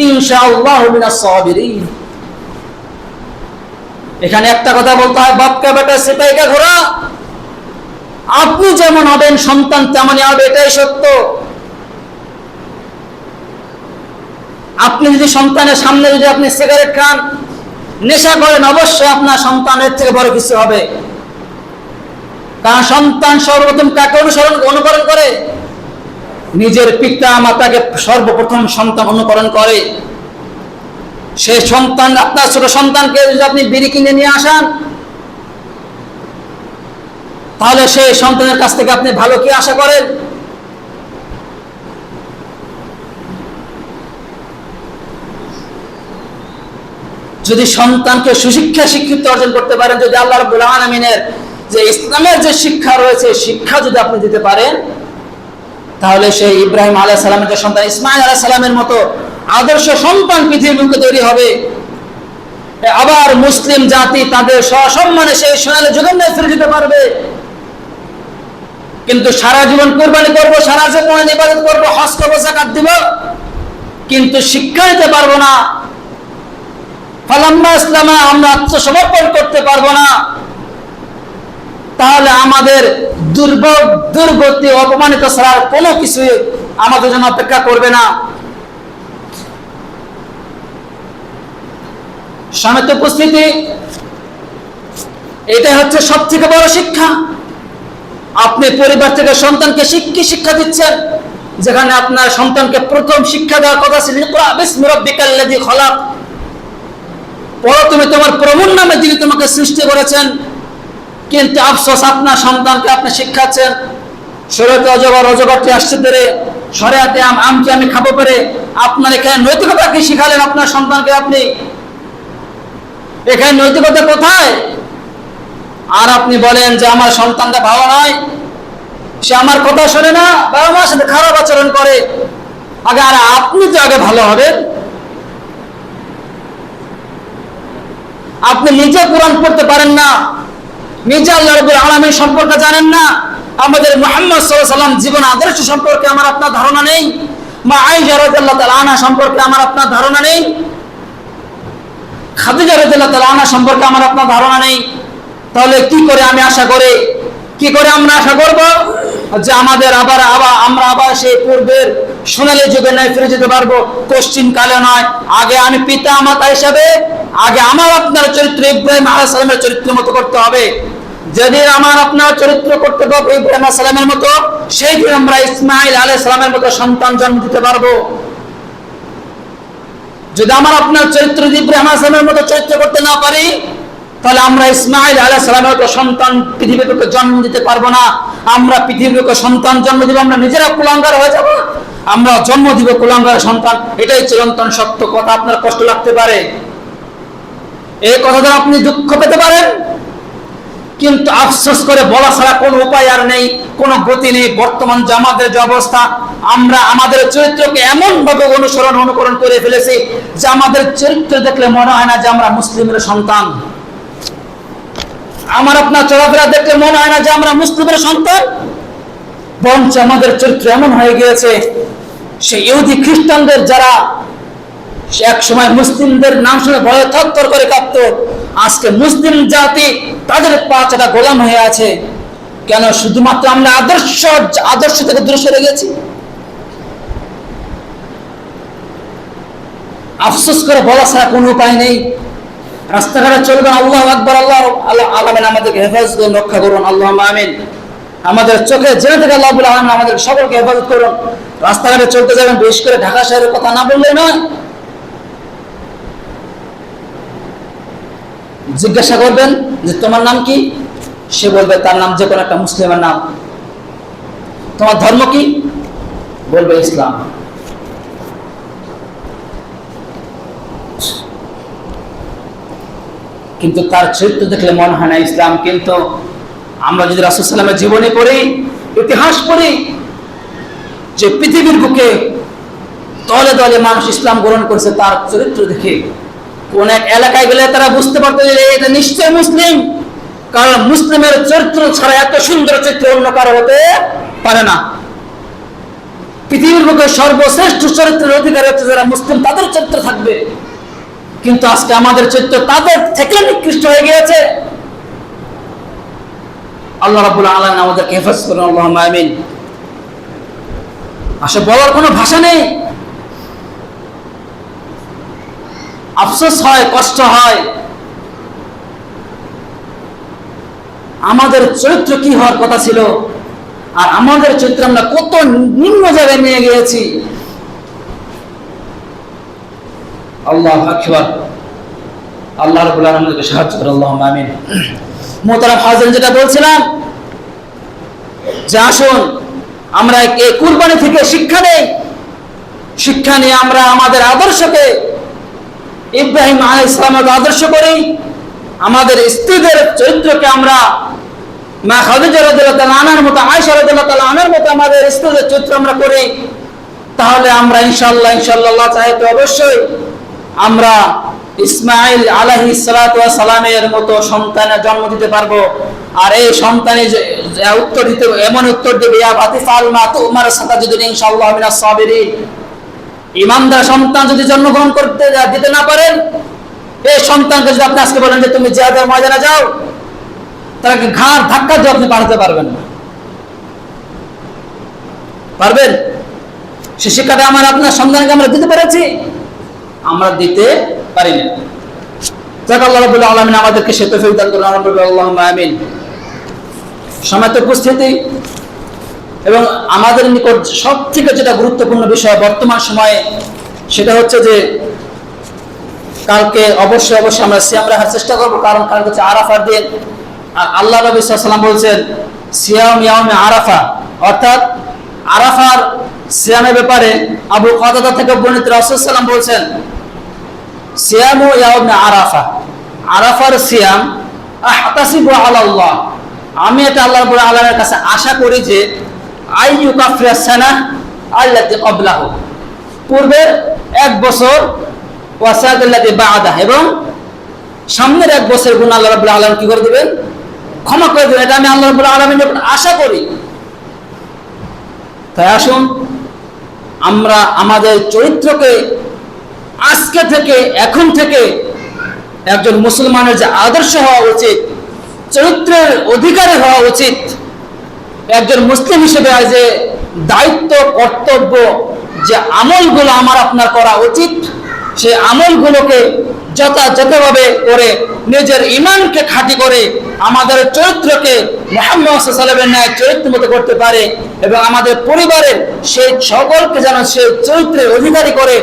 ইনশাআল্লাহু মিনাস সাবিরিন। এখানে একটা কথা বলতে হয়, বাপকা বেটা সেটাইকা ঘোড়া, আপনি যেমন হবেন সন্তান তেমনই হবে, এটাই সত্য। আপনি যদি সন্তানের সামনে যদি আপনি সিগারেট খান, নেশা করেন, অবশ্যই আপনার সন্তানের থেকে বড় কিছু হবে। কারণ সন্তান সর্বপ্রথম কাকে অনুকরণ করে? নিজের পিতা মাতাকে সর্বপ্রথম সন্তান অনুকরণ করে। সেই সন্তান, আপনার ছোট সন্তানকে যদি আপনি বিড়ি কিনে নিয়ে আসেন, তাহলে সেই সন্তানের কাছ থেকে আপনি ভালো কি আশা করেন? যদি সন্তানকে সুশিক্ষা শিক্ষিত অর্জন করতে পারেন, যদি আল্লাহ রাব্বুল আলামিনের যে ইসলামের যে শিক্ষা রয়েছে, শিক্ষা যদি আপনি দিতে পারেন, তাহলে সেই ইব্রাহিম আলাইহিস সালামের যে সন্তান ইসমাঈল আলাইহিস সালামের মতো আদর্শ সন্তান পৃথিবীর বুকে তৈরি হবে। আবার মুসলিম জাতি তাদের সসম্মানে সেই সোনালী যুগে ফিরে যেতে পারবে। কিন্তু সারা জীবন কুরবানি করব, সারা জীবন ইবাদত করব, হজ করব, যাকাত দিব, কিন্তু শিক্ষা দিতে পারবো না, ফালাম্মা ইসলামা, আমরা আত্মসমর্পণ করতে পারবো না, তাহলে আমাদের দুর্গতি অপমানিত ছাড়া কোনো কিছু আমাদের জন্য অপেক্ষা করবে না। সম্মানিত উপস্থিতি, এটাই হচ্ছে সব থেকে বড় শিক্ষা। আপনি পরিবার থেকে সন্তানকে কি শিক্ষা দিচ্ছেন? যেখানে আপনার সন্তানকে প্রথম শিক্ষা দেওয়ার কথা ছিল ইকরা বিসমি রাব্বিকাল্লাযী খলাক, পড়ো তুমি তোমার প্রভুর নামে যিনি তোমাকে সৃষ্টি করেছেন। কিন্তু আফসোস, আপনার সন্তানকে আপনি শিক্ষাচ্ছেন শরীয়তে অজগরটি আসছে পেরে, শরিয়াতে আমকে আমি খাবো পেরে। আপনার এখানে নৈতিকতা কি শিখালেন আপনার সন্তানকে? আপনি এখানে নৈতিকতা কোথায়? আর আপনি বলেন যে আমার সন্তানটা ভালো নয়, সে আমার কথা শোনে না, বাবা মার সাথে খারাপ আচরণ করে। আগে আর আপনি তো আগে ভালো হবেন। আপনি নিজে কোরআন পড়তে পারেন না, নিজে আল্লাহ রাব্বুল আলামিন সম্পর্কে জানেন না, আমাদের মুহাম্মদ সাল্লাল্লাহু আলাইহি ওয়াসাল্লাম জীবন আদর্শ সম্পর্কে আমার আপনার ধারণা নেই, মা আয়েশা রাদিয়াল্লাহু তাআলা আনহা সম্পর্কে আমার আপনার ধারণা নেই, খাদিজা রাদিয়াল্লাহু তাআলা আনহা সম্পর্কে আমার আপনার ধারণা নেই। তাহলে কি করে আমরা আশা করব যে আমরা আবার সেই পূর্বের সোনালী যুগে নয় ফিরে যেতে পারবো? কোশ্চিন কালে নয়। আগে আমি পিতা মাতা হিসাবে আগে আমার আপনার চরিত্র ইব্রাহিম আলাইহিস সালামের চরিত্রের মতো করতে হবে। যদি আমার আপনার চরিত্র করতে পারবো ইব্রাহিম আলাইহিস সালামের মতো, সেই দিন আমরা ইসমাঈল আলাইহিস সালামের মতো সন্তান জন্ম দিতে পারবো। যদি আমার আপনার চরিত্র ইব্রাহিম আলাইহিস সালামের মতো চরিত্র করতে না পারি, তাহলে আমরা ইসমাঈল আলাইহিস সালামের মতো সন্তান পৃথিবীতে জন্ম দিতে পারবো না। আমরা পৃথিবীতে সন্তান জন্ম দিব, আমরা নিজেরা কুলাঙ্গার হয়ে যাব, আমরা জন্ম দিব কুলাঙ্গার সন্তান। এটাই চিরন্তন সত্য কথা। আপনার কষ্ট লাগতে পারে, এই কথাটা আপনি দুঃখ পেতে পারেন, কিন্তু আফসোস করে বলা ছাড়া কোনো উপায় আর নেই, কোনো গতি নেই। বর্তমান যে আমাদের যে অবস্থা, আমরা আমাদের চরিত্রকে এমন ভাবে অনুকরণ করে ফেলেছি যে আমাদের চরিত্র দেখলে মনে হয় না যে আমরা মুসলিমের সন্তান। আমার আপনার চলাফেরা দেখলে মনে হয় না যে আমরা মুসলিমের সন্তান, বরঞ্চ আমাদের চরিত্র এমন হয়ে গিয়েছে সেই ইহুদি খ্রিস্টানদের, যারা এক সময় মুসলিমদের নাম শুনে ভয়ে থরথর করে কাঁপত, আজকে মুসলিম জাতি তাদের পাঁচটা গোলাম হয়ে আছে। কেন? শুধুমাত্র আমরা আদর্শ থেকে দূরে সরে গেছি। আফসোস করে বলা ছাড়া কোনো উপায় নেই। রাস্তাঘাটে চলবেন আল্লাহু আকবার, আল্লাহ আলামিন আমাদেরকে হেফাজত করুন, রক্ষা করুন, আল্লাহুম্মা আমিন। আমাদের চোখে জেনে থেকে আল্লাহ রাব্বুল আলামিন আমাদের সকলকে হেফাজত করুন। রাস্তাঘাটে চলতে যাবেন, বিশেষ করে ঢাকা শহরের কথা না বললে নয়। জিজ্ঞাসা করবেন যে তোমার নাম কি, সে বলবে তার নাম যে কোনো একটা মুসলিমের নাম। তোমার ধর্ম কি, বলবে ইসলাম। কিন্তু তার চরিত্র দেখলে মনে হয় না ইসলাম। কিন্তু আমরা যদি রাসূল সাল্লাল্লাহু আলাইহি ওয়াসাল্লামের জীবনী পড়ি, ইতিহাস পড়ি, যে পৃথিবীর বুকে দলে দলে মানুষ ইসলাম গ্রহণ করেছে তার চরিত্র দেখে, কোন এক এলাকায় গেলে তারা বুঝতে পারতো যে এটা নিশ্চয় মুসলিম, কারণ মুসলিমের চরিত্র ছাড়া এত সুন্দর চরিত্র অন্য কারো হতে পারে না। পৃথিবীর বুকে সর্বশ্রেষ্ঠ চরিত্রের অধিকারী হচ্ছে যারা মুসলিম, তাদের চরিত্র থাকবে। কিন্তু আজকে আমাদের চরিত্র তাদের থেকে নিকৃষ্ট হয়ে গিয়েছে। আল্লাহ রাব্বুল আলামিন আমাদেরকে হেফাজত করুন, আল্লাহুম্মা আমিন। আসলে বলার কোনো ভাষা নেই। আফসোস হয়, কষ্ট হয়, আমাদের চরিত্র কি হওয়ার কথা ছিল আর আমাদের চরিত্র আমরা কত নিম্ন জায়গায় নিয়ে গিয়েছি। আল্লাহু আকবার। আল্লাহ রাব্বুল আলামিন আমাদেরকে সাহায্য করুন, আল্লাহুম্মা আমিন। মুহতারাম হাজিরিন, যেটা বলছিলাম যে আসুন আমরা এই কুরবানি থেকে শিক্ষা নেই। শিক্ষা নিয়ে আমরা আমাদের আদর্শকে ইব্রাহিম আলাইহিস সালামের আদর্শ করি, আমাদের স্ত্রীদের চরিত্রকে আমরা মা খাদিজা রাদিয়াল্লাহু তাআলা আনহার মতো, আয়েশা রাদিয়াল্লাহু তাআলা আনহার মতো আমাদের স্ত্রীদের চরিত্র আমরা করি, তাহলে আমরা ইনশাআল্লাহ আল্লাহ চাহে তো অবশ্যই আমরা ইসমাঈল আলাইহিস সালাতু ওয়াস সালামের মতো সন্তানের জন্ম দিতে পারবো। আর এই সন্তানই উত্তর দিতে, এমন উত্তর দেবে, ইয়া বাতিফাল মা তুমার সাতাজিদুন ইনশাআল্লাহ মিনাস সাবিরিন। ইমানদার সন্তান যদি জন্মগ্রহণ করতে দিতে না পারেন, এই সন্তানকে যদি আপনি আজকে বলেন যে তুমি জিহাদের ময়দানে যাও, তাকে ঘাড় ধাক্কা দিয়ে আপনি পাঠাতে পারবেন না। পারবেন? সে শিক্ষাটা আমার আপনার সন্তানকে আমরা দিতে পেরেছি? আমরা দিতে পারিনি। যাক, আল্লাহ রাব্বুল আলামিন আমাদেরকে সে তৌফিক দান করুন, আল্লাহুম্মা আমিন। সম্মানিত উপস্থিতি এবং আমাদের নিকট সবথেকে যেটা গুরুত্বপূর্ণ বিষয় বর্তমান সময়ে, সেটা হচ্ছে যে কালকে অবশ্যই আমরা সিয়াম রাখার চেষ্টা করবো, কারণ কালকে হচ্ছে আরাফার দিন। আর আল্লাহ নবী সাল্লাল্লাহু আলাইহি ওয়াসাল্লাম বলছেন সিয়াম ইয়াউমে আরাফা, অর্থাৎ আরাফার সিয়ামের ব্যাপারে আবু কাতাদা থেকে বর্ণিত রাসূল সাল্লাল্লাহু আলাইহি ওয়াসাল্লাম বলছেন সিয়ামু ইয়াউমে আরাফা, আরাফার সিয়াম আহতাসিবু আলাল্লাহ, আমি এটা আল্লাহ রাব্বুল আলামিনের কাছে আশা করি যে আইয়ু কাফরা সানাহ আল্লাতী ক্বাবলাহু, পূর্বের এক বছর ওয়াসাদাল্লাতী বা'দা, এবং সামনের এক বছর গুনাহ আল্লাহ রাব্বুল আলামিন কি করে দিবেন? ক্ষমা করে দিবেন। এটা আমি আল্লাহ রাব্বুল আলামিনের উপর আশা করি। তাই আসুন আমরা আমাদের চরিত্রকে আজকে থেকে, এখন থেকে একজন মুসলমানের যে আদর্শ হওয়া উচিত, চরিত্রের অধিকারী হওয়া উচিত, একজন মুসলিম হিসেবে যে দায়িত্ব কর্তব্য, যে আমলগুলো আমার আপনার করা উচিত, সেই আমলগুলোকে যথাযথভাবে করে নিজের ঈমানকে খাঁটি করে আমাদের চরিত্রকে মুহাম্মদ সাল্লাল্লাহু আলাইহি ওয়াসাল্লামের ন্যায় চরিত্র মতো করতে পারে, এবং আমাদের পরিবারের সেই সকলকে যেন সেই চরিত্রের অধিকারী করে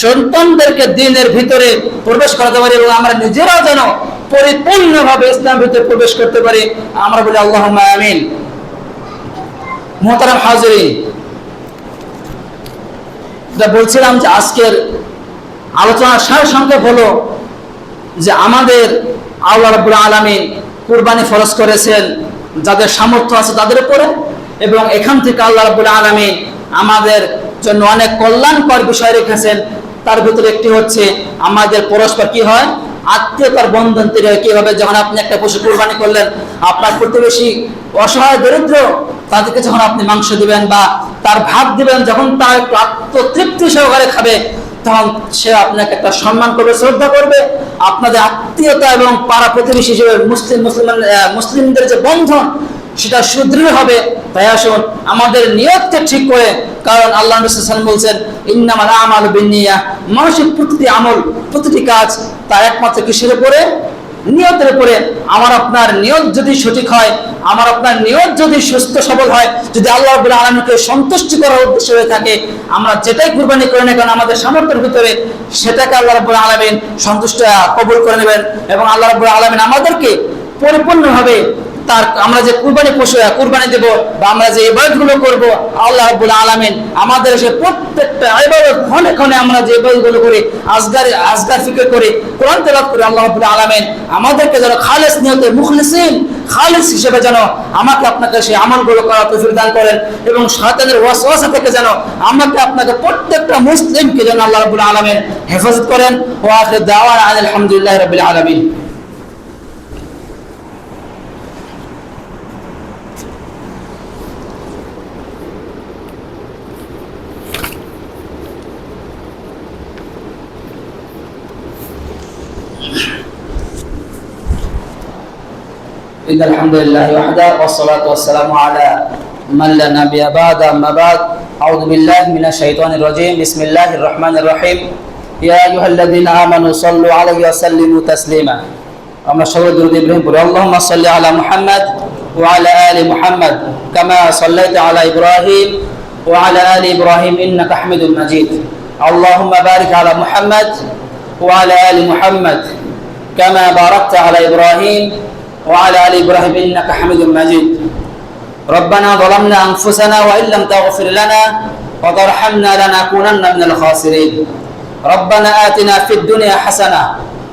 সন্তানদেরকে দ্বীনের ভিতরে প্রবেশ করাতে পারি, এবং আমরা নিজেরাও যেন পরিপূর্ণভাবে ইসলামের ভিতরে প্রবেশ করতে পারি। আমরা বলি আল্লাহুম্মা আমিন। মুহতারাম হাজিরিন, যেটা বলছিলাম যে আজকের আলোচনার সারসংক্ষেপ হলো যে আমাদের আল্লাহ রাব্বুল আলামিন কুরবানি ফরজ করেছেন যাদের সামর্থ্য আছে তাদের উপরে, এবং এখান থেকে আল্লাহ রাব্বুল আলামিন আমাদের জন্য অনেক কল্যাণকর বিষয় রেখেছেন। তার ভিতরে একটি হচ্ছে আমাদের পরস্পর কি হয়, আত্মীয়তার বন্ধন তৈরি হয়। কিভাবে? যখন আপনি একটা পশু কুরবানি করলেন, আপনার প্রতিবেশী অসহায় দরিদ্র তাদেরকে যখন আপনি মাংস দিবেন বা তার ভাত দিবেন, যখন তার আত্মতৃপ্তি সহকারে খাবে, তখন সে আপনাকে একটা সম্মান করবে, শ্রদ্ধা করবে। আপনাদের আত্মীয়তা এবং পাড়া প্রতিবেশী হিসেবে মুসলিমদের যে বন্ধন, সেটা সুদৃঢ় হবে। তাই আসুন আমাদের নিয়তকে ঠিক করে, কারণ আল্লাহ রাসূল সাল্লাল্লাহু আলাইহি ওয়াসাল্লাম বলছেন ইন্নামাল আমালু বিন্নিয়াহ, মানুষের প্রতিটি আমল, প্রতিটি কাজ তার একমাত্র কিসের উপরে? নিয়তের উপরে। আমার আপনার নিয়ত যদি সঠিক হয়, আমার আপনার নিয়ত যদি সুস্থ সবল হয়, যদি আল্লাহ রাব্বুল আলামিনকে সন্তুষ্ট করার উদ্দেশ্য হয়ে থাকে, আমরা যেটাই কুরবানি করি না কেন আমাদের সামর্থ্যের ভিতরে, সেটাকে আল্লাহ রাব্বুল আলামিন সন্তুষ্ট কবুল করে নেবেন এবং আল্লাহ রাব্বুল আলামিন আমাদেরকে পরিপূর্ণভাবে তার আমরা যে কুরবানি পশু কুরবানি দেব বা আমরা যে ইবাদতগুলো করব, আল্লাহ রাব্বুল আলামিন আমাদের সে প্রত্যেকটা ইবাদত ক্ষণে ক্ষণে আমরা যে ইবাদতগুলো করি, আজগার ফিকির করি, কোরআন তেলাওয়াত করি, আল্লাহ রাব্বুল আলামিন আমাদেরকে যেন খালেস নিয়তে মুখলিসিন খালেস হিসেবে যেন আমাকে আপনাকে সেই আমলগুলো করার তৌফিক দান করেন এবং শয়তানের ওয়াসওয়াসা থেকে যেন আমাকে আপনাকে প্রত্যেকটা মুসলিমকে যেন আল্লাহ রাব্বুল আলামিন হেফাজত করেন। ওয়া আখির দাওয়ানা আলহামদুলিল্লাহি রাব্বিল আলামিন। إن الحمد لله وحده والصلاة والسلام على من لا نبي بعد. أما بعد، أعوذ بالله من الشيطان الرجيم. بسم الله الرحمن الرحيم. يا أيها الذين آمنوا صلوا عليه وسلموا تسليما. আমরা সবাই দরুদ ইব্রাহিম পড়ি। اللهم صل على محمد وعلى آل محمد كما صليت على إبراهيم وعلى آل إبراهيم إنك حميد مجيد. اللهم بارك على محمد وعلى آل محمد كما باركت على إبراهيم وعلى آل إبراهيم إنك حميد مجيد. ربنا ظلمنا أنفسنا وإن لم تغفر لنا وترحمنا لنكونن من الخاسرين. ربنا آتنا في الدنيا حسنة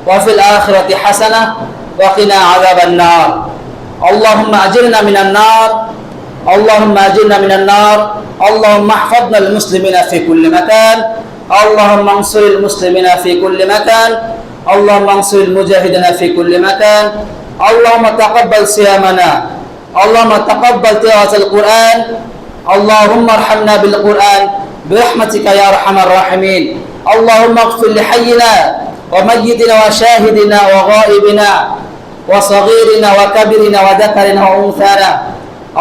وفي الآخرة حسنة وقنا عذاب النار. اللهم أجرنا من النار، اللهم أجرنا من النار. اللهم احفظنا المسلمين في كل مكان، اللهم انصر المسلمين في كل مكان، اللهم انصر المجاهدين في كل مكان. اللهم تقبل صيامنا، اللهم تقبل تلاوة القرآن، اللهم ارحمنا بالقرآن برحمتك يا أرحم الراحمين. اللهم اغفر لحينا وميتنا وشاهدنا وغائبنا وصغيرنا وكبرنا وذكرنا وأنثانا.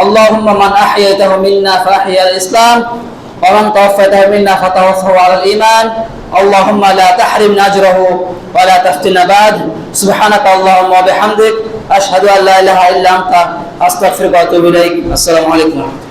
اللهم من أحييته منا فأحيا الإسلام ومن توفيته منا فتوفه على الإيمان. اللهم لا تحرمنا أجره ولا تفتنا بعد. سبحانك اللهم وبحمدك أشهد أن لا إله إلا أنت أستغفرك وأتوب إليك. السلام عليكم ورحمة الله.